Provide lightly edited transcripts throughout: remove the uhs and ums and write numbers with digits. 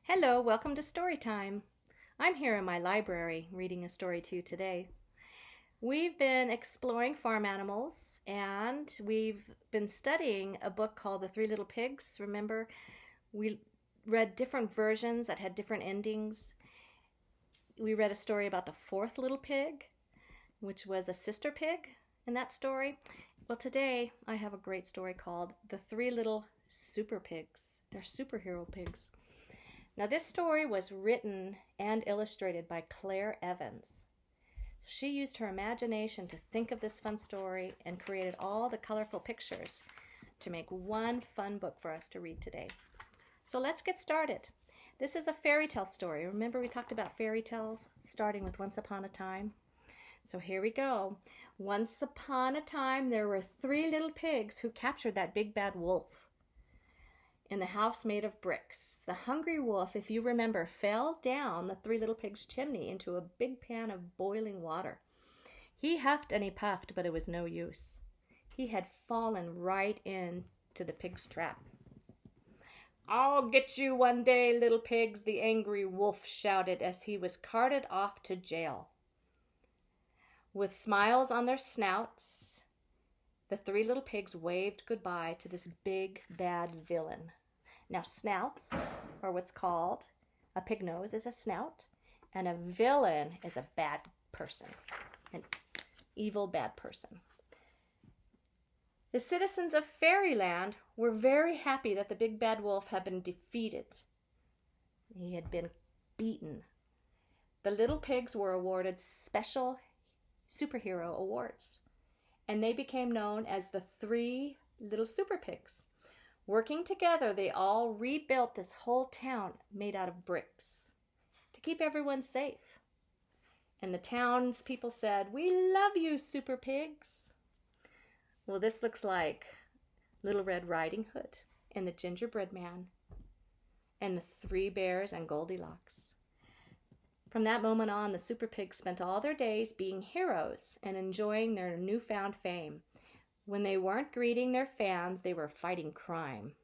Hello, welcome to Story Time. I'm here in my library reading a story to you today. We've been exploring farm animals and we've been studying a book called The 3 Little Pigs. Remember, we read different versions that had different endings. We read a story about the fourth little pig, which was a sister pig in that story. Well, today I have a great story called The 3 Little Super Pigs. They're superhero pigs. Now, this story was written and illustrated by Claire Evans. So she used her imagination to think of this fun story and created all the colorful pictures to make one fun book for us to read today. So let's get started. This is a fairy tale story. Remember we talked about fairy tales starting with Once Upon a Time? So here we go. Once upon a time, there were 3 little pigs who captured that big bad wolf in the house made of bricks. The hungry wolf, if you remember, fell down the 3 little pigs' chimney into a big pan of boiling water. He huffed and he puffed, but it was no use. He had fallen right into the pig's trap. "I'll get you one day, little pigs," the angry wolf shouted as he was carted off to jail. With smiles on their snouts, the 3 little pigs waved goodbye to this big, bad villain. Now, snouts are what's called, a pig nose is a snout, and a villain is a bad person, an evil bad person. The citizens of Fairyland were very happy that the big bad wolf had been defeated. He had been beaten. The little pigs were awarded special superhero awards, and they became known as the 3 Little Super Pigs. Working together, they all rebuilt this whole town made out of bricks to keep everyone safe. And the townspeople said, "We love you, Super Pigs." Well, this looks like Little Red Riding Hood and the Gingerbread Man and the 3 Bears and Goldilocks. From that moment on, the Super Pigs spent all their days being heroes and enjoying their newfound fame. When they weren't greeting their fans, they were fighting crime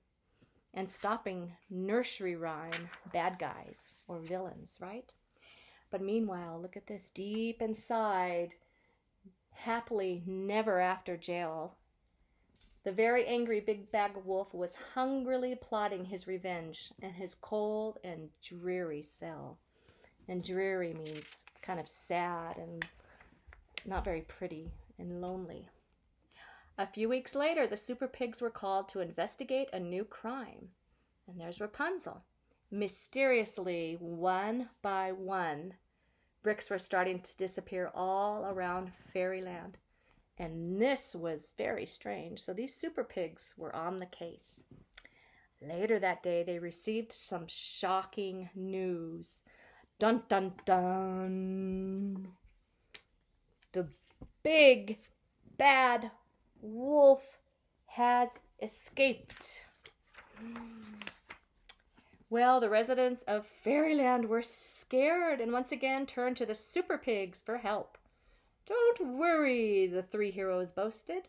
and stopping nursery rhyme bad guys or villains, right? But meanwhile, look at this, deep inside, happily never after jail, the very angry big bad wolf was hungrily plotting his revenge in his cold and dreary cell. And dreary means kind of sad and not very pretty and lonely. A few weeks later, the Super Pigs were called to investigate a new crime. And there's Rapunzel. Mysteriously, one by one, bricks were starting to disappear all around Fairyland. And this was very strange. So these Super Pigs were on the case. Later that day, they received some shocking news. Dun, dun, dun. The big bad wolf has escaped. Well, the residents of Fairyland were scared and once again turned to the Super Pigs for help. "Don't worry," the 3 heroes boasted,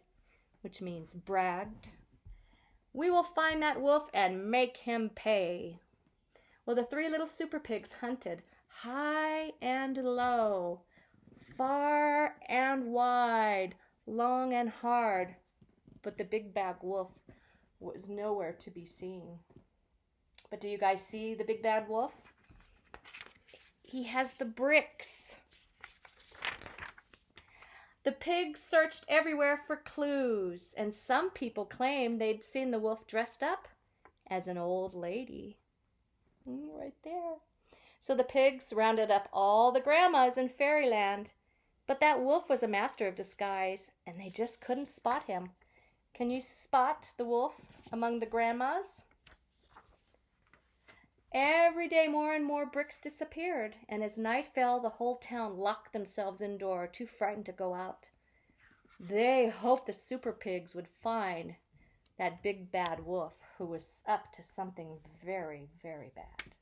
which means bragged. "We will find that wolf and make him pay." Well, the 3 Little Super Pigs hunted high and low, far and wide, long and hard, but the big bad wolf was nowhere to be seen. But do you guys see the big bad wolf? He has the bricks. The pigs searched everywhere for clues, and some people claimed they'd seen the wolf dressed up as an old lady. Right there. So the pigs rounded up all the grandmas in Fairyland. But that wolf was a master of disguise, and they just couldn't spot him. Can you spot the wolf among the grandmas? Every day more and more bricks disappeared, and as night fell, the whole town locked themselves indoors, too frightened to go out. They hoped the Super Pigs would find that big bad wolf who was up to something very, very bad.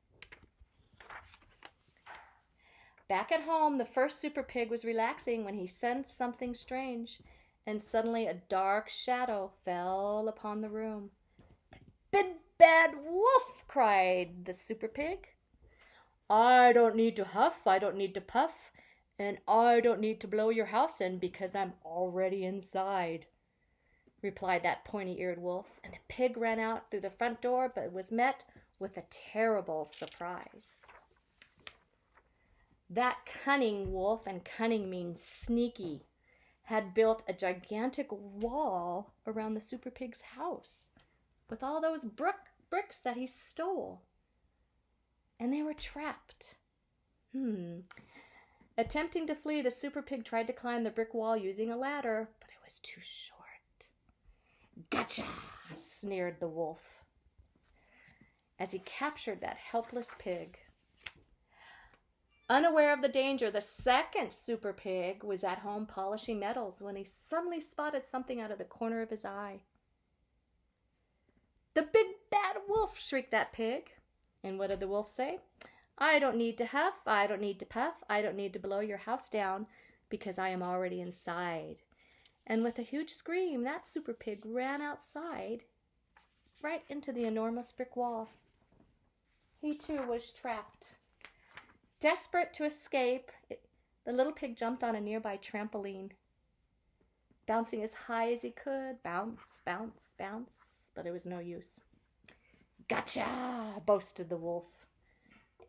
Back at home, the first Super Pig was relaxing when he sensed something strange, and suddenly a dark shadow fell upon the room. "Big bad wolf!" cried the Super Pig. I don't need to huff, I don't need to puff, and I don't need to blow your house in because I'm already inside, replied that pointy-eared wolf, and the pig ran out through the front door, but was met with a terrible surprise. That cunning wolf, and cunning means sneaky, had built a gigantic wall around the Super Pig's house with all those bricks that he stole. And they were trapped. Attempting to flee, the Super Pig tried to climb the brick wall using a ladder, but it was too short. Gotcha! Sneered the wolf as he captured that helpless pig. Unaware of the danger, the second Super Pig was at home polishing metals when he suddenly spotted something out of the corner of his eye. "The big bad wolf!" shrieked that pig. And what did the wolf say? "I don't need to huff, I don't need to puff, I don't need to blow your house down because I am already inside." And with a huge scream, that Super Pig ran outside, right into the enormous brick wall. He too was trapped. Desperate to escape, the little pig jumped on a nearby trampoline, bouncing as high as he could. Bounce, bounce, bounce, but it was no use. "Gotcha!" boasted the wolf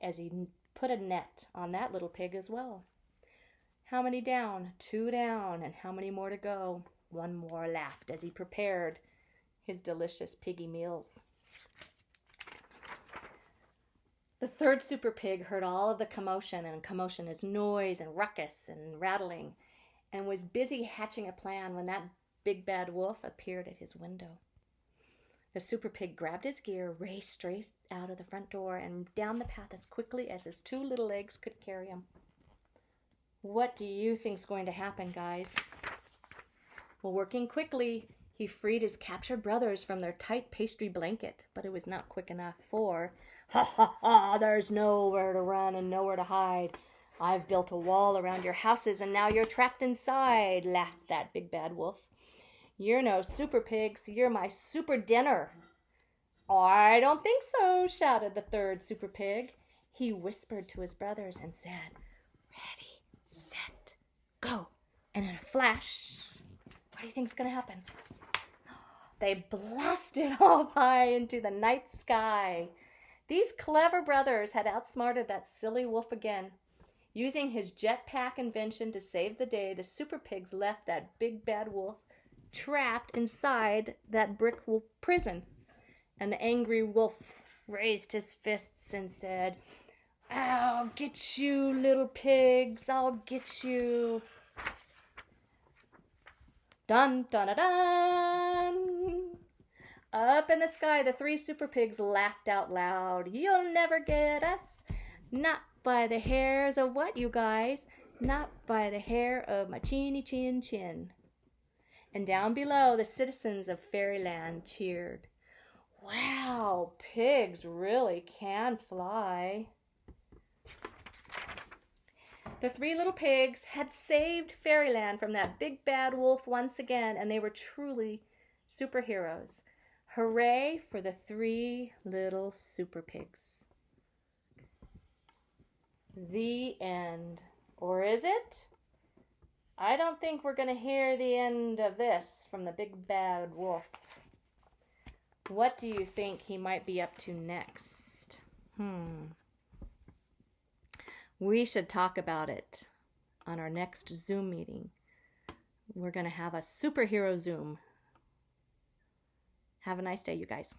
as he put a net on that little pig as well. "How many down?" "2 down." "And how many more to go?" "1 more," laughed as he prepared his delicious piggy meals. The third Super Pig heard all of the commotion, and commotion is noise and ruckus and rattling, and was busy hatching a plan when that big bad wolf appeared at his window. The Super Pig grabbed his gear, raced straight out of the front door, and down the path as quickly as his 2 little legs could carry him. What do you think's going to happen, guys? Well, working quickly, he freed his captured brothers from their tight pastry blanket, but it was not quick enough for, "Ha ha ha, there's nowhere to run and nowhere to hide. I've built a wall around your houses and now you're trapped inside," laughed that big bad wolf. "You're no Super Pigs, you're my super dinner." "I don't think so," shouted the third Super Pig. He whispered to his brothers and said, "Ready, set, go." And in a flash, what do you think's going to happen? They blasted off high into the night sky. These clever brothers had outsmarted that silly wolf again. Using his jetpack invention to save the day, the Super Pigs left that big bad wolf trapped inside that brick prison. And the angry wolf raised his fists and said, "I'll get you, little pigs, I'll get you." Dun, dun, dun, dun. Up in the sky, the 3 Super Pigs laughed out loud. "You'll never get us. Not by the hairs of what, you guys? Not by the hair of my chinny chin chin." And down below, the citizens of Fairyland cheered. Wow, pigs really can fly. The 3 little pigs had saved Fairyland from that big bad wolf once again, and they were truly superheroes. Hooray for the 3 little Super Pigs. The end. Or is it? I don't think we're going to hear the end of this from the big bad wolf. What do you think he might be up to next? We should talk about it on our next Zoom meeting. We're going to have a superhero Zoom. Have a nice day, you guys.